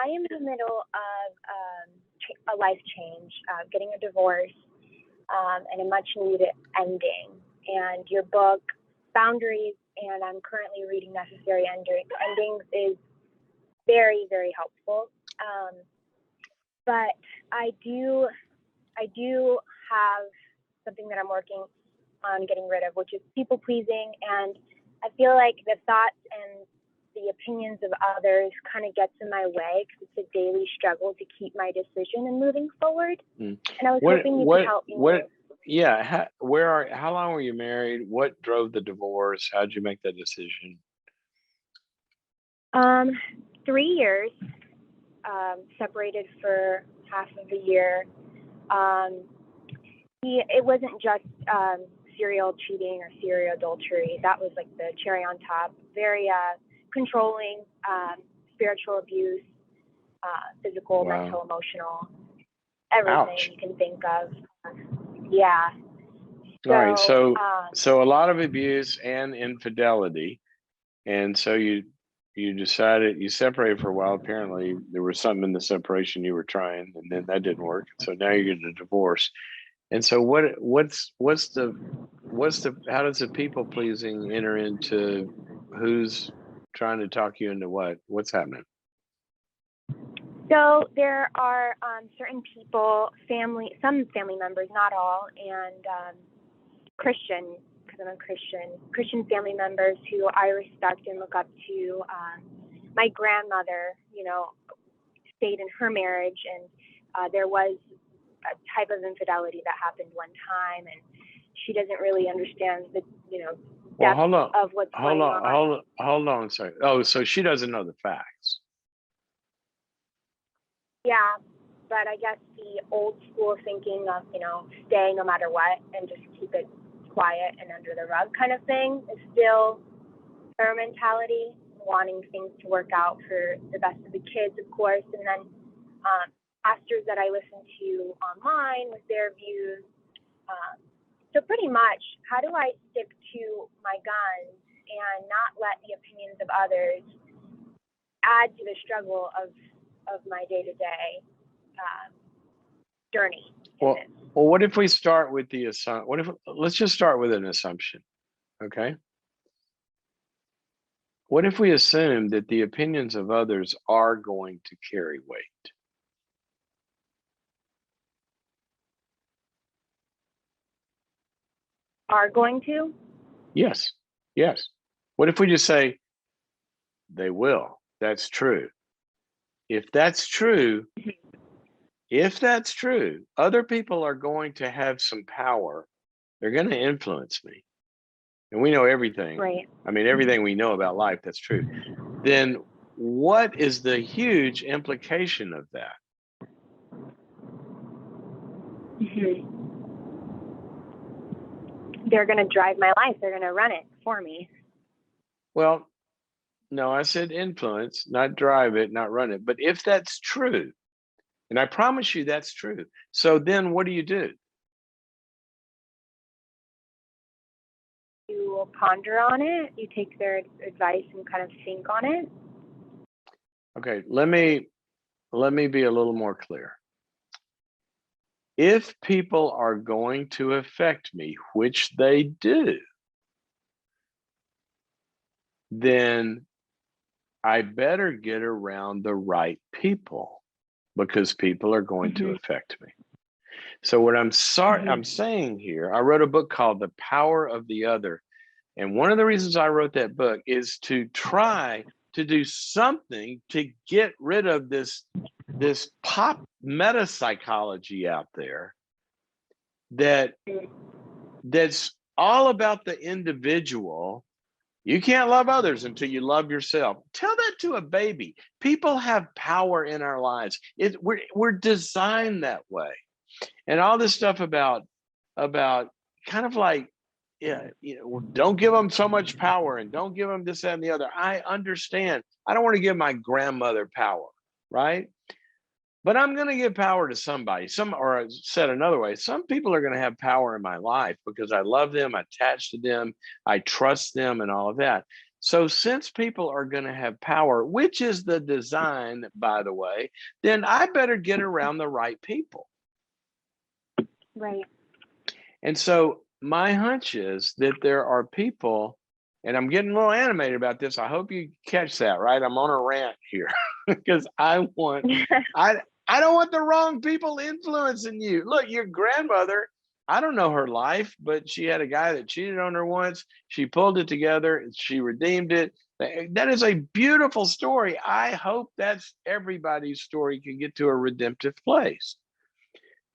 am in the middle of a life change, getting a divorce, and a much needed ending. And your book, Boundaries, and I'm currently reading Necessary Endings, is very, very helpful. But I do have something that I'm working on getting rid of, which is people pleasing. And I feel like the thoughts and the opinions of others kind of gets in my way because it's a daily struggle to keep my decision and moving forward. And I was hoping you could help me. Yeah. How long were you married? What drove the divorce? How'd you make that decision? 3 years, separated for half of the year. It wasn't just serial cheating or serial adultery. That was like the cherry on top. Very controlling, spiritual abuse, physical, mental, emotional, everything Ouch. you can think of. Yeah. All right. So a lot of abuse and infidelity. And so you decided, you separated for a while. Apparently there was something in the separation you were trying, and then that didn't work. So now you're getting a divorce. And so how does the people pleasing enter into who's trying to talk you into what's happening? So there are certain people, some family members, not all, and Christian, because I'm a Christian family members who I respect and look up to. My grandmother, stayed in her marriage, and there was a type of infidelity that happened one time, and she doesn't really understand the, depth of what's going on. Hold on, sorry. Oh, so she doesn't know the facts. Yeah, but I guess the old school thinking of, stay no matter what and just keep it quiet and under the rug kind of thing is still her mentality, wanting things to work out for the best of the kids, of course. And then pastors that I listen to online with their views. So pretty much, how do I stick to my guns and not let the opinions of others add to the struggle of my day-to-day journey? Well, what if we start with the assumption? Let's just start with an assumption, okay? What if we assume that the opinions of others are going to carry weight? Are going to? Yes. What if we just say, they will? That's true. If that's true, other people are going to have some power. They're going to influence me. And we know everything. Right. I mean, everything we know about life, that's true. Then what is the huge implication of that? Mm-hmm. They're going to drive my life. They're going to run it for me. Well, no, I said influence, not drive it, not run it. But if that's true, and I promise you that's true, so then what do? You ponder on it. You take their advice and kind of think on it. Okay, let me be a little more clear. If people are going to affect me, which they do, then I better get around the right people, because people are going to affect me. So what I'm saying here, I wrote a book called The Power of the Other. And one of the reasons I wrote that book is to try to do something to get rid of this pop meta psychology out there that's all about the individual. You can't love others until you love yourself. Tell that to a baby. People have power in our lives. We're designed that way. And all this stuff about kind of like, don't give them so much power and don't give them this, that, and the other. I understand. I don't want to give my grandmother power, right? But I'm going to give power to somebody. Or said another way, some people are going to have power in my life because I love them, I attach to them, I trust them, and all of that. So since people are going to have power, which is the design, by the way, then I better get around the right people. Right. And so my hunch is that there are people, and I'm getting a little animated about this. I hope you catch that, right? I'm on a rant here because I don't want the wrong people influencing you. Look, your grandmother, I don't know her life, but she had a guy that cheated on her once. She pulled it together. She redeemed it. That is a beautiful story. I hope that's everybody's story can get to a redemptive place.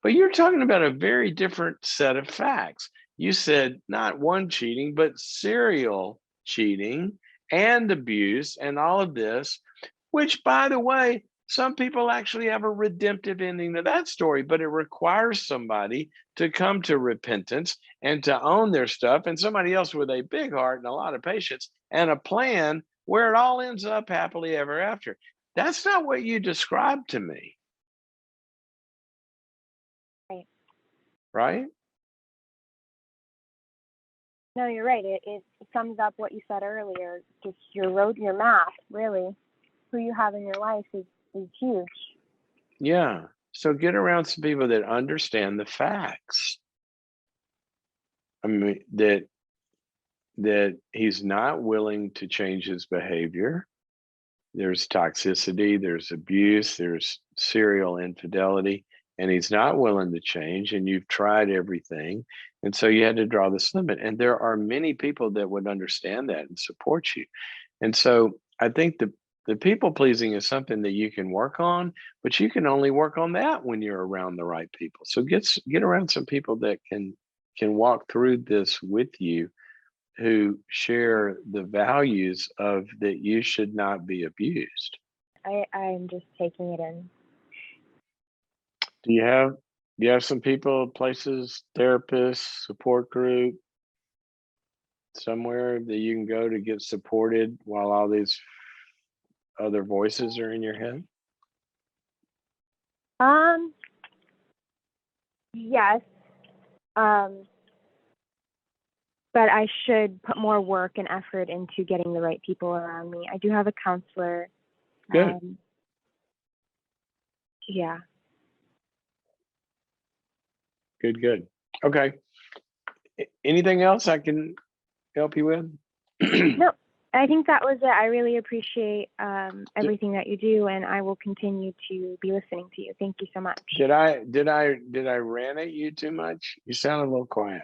But you're talking about a very different set of facts. You said not one cheating, but serial cheating and abuse and all of this, which, by the way, some people actually have a redemptive ending to that story, but it requires somebody to come to repentance and to own their stuff, and somebody else with a big heart and a lot of patience and a plan where it all ends up happily ever after. That's not what you described to me. Right. Right? No, you're right. It sums up what you said earlier. Just your math, really. Who you have in your life is huge. Yeah. So get around some people that understand the facts. I mean, that he's not willing to change his behavior. There's toxicity, there's abuse, there's serial infidelity, and he's not willing to change, and you've tried everything. And so you had to draw this limit. And there are many people that would understand that and support you. And so I think the people pleasing is something that you can work on, but you can only work on that when you're around the right people. So get around some people that can walk through this with you, who share the values of that you should not be abused. I'm just taking it in. Do you have some people, places, therapists, support group, somewhere that you can go to get supported while all these other voices are in your head? Yes. But I should put more work and effort into getting the right people around me. I do have a counselor. Good. Yeah. Good. Okay. Anything else I can help you with? No, I think that was it. I really appreciate everything that you do, and I will continue to be listening to you. Thank you so much. Did I rant at you too much? You sound a little quiet.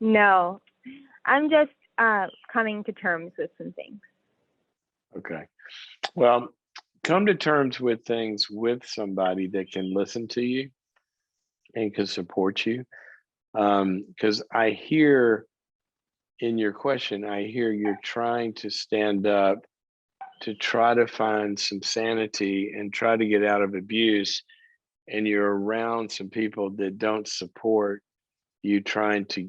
No, I'm just coming to terms with some things. Okay. Well, come to terms with things with somebody that can listen to you and can support you. Because I hear in your question, I hear you're trying to stand up to try to find some sanity and try to get out of abuse. And you're around some people that don't support you trying to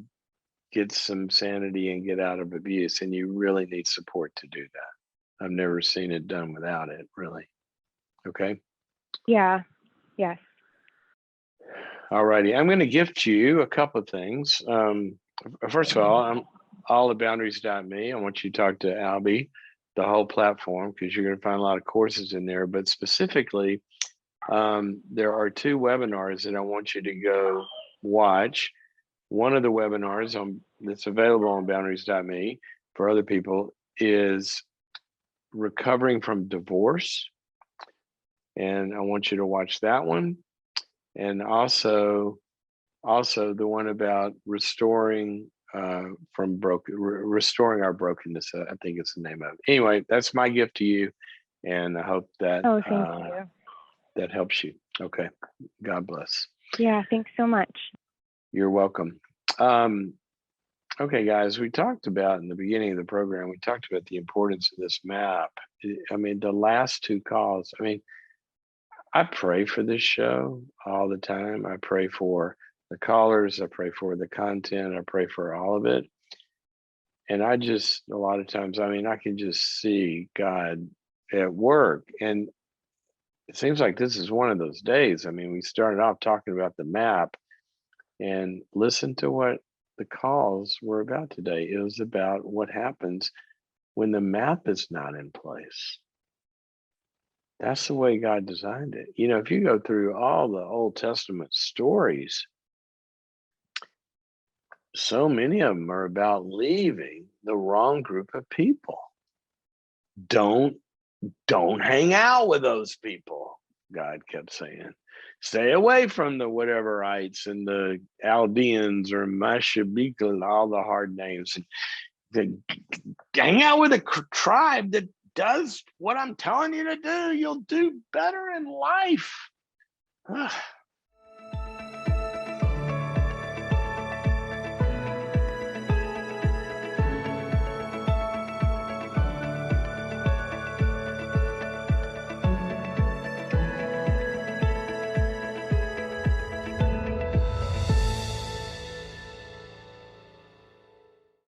get some sanity and get out of abuse. And you really need support to do that. I've never seen it done without it, really. Okay. Yeah. Yes. All righty. I'm going to gift you a couple of things. First of all, I'm allaboundaries.me. I want you to talk to Albie, the whole platform, because you're going to find a lot of courses in there. But specifically, there are 2 webinars that I want you to go watch. One of the webinars that's available on boundaries.me for other people is recovering from divorce. And I want you to watch that one. And also the one about restoring restoring our brokenness. I think it's the name of it. Anyway, that's my gift to you, and I hope that Thank you. That helps you. Okay, God bless. Yeah, thanks so much. You're welcome. Okay, guys, we talked about in the beginning of the program, we talked about the importance of this map. I mean, the last 2 calls, I mean, I pray for this show all the time. I pray for the callers. I pray for the content. I pray for all of it. And I just, a lot of times, I mean, I can just see God at work. And it seems like this is one of those days. I mean, we started off talking about the map, and listen to what the calls were about today. It was about what happens when the map is not in place. That's the way God designed it. You know, if you go through all the Old Testament stories, so many of them are about leaving the wrong group of people. Don't hang out with those people, God kept saying. Stay away from the whateverites and the Chaldeans or Mashabika and all the hard names. And hang out with a tribe that does what I'm telling you to do. You'll do better in life.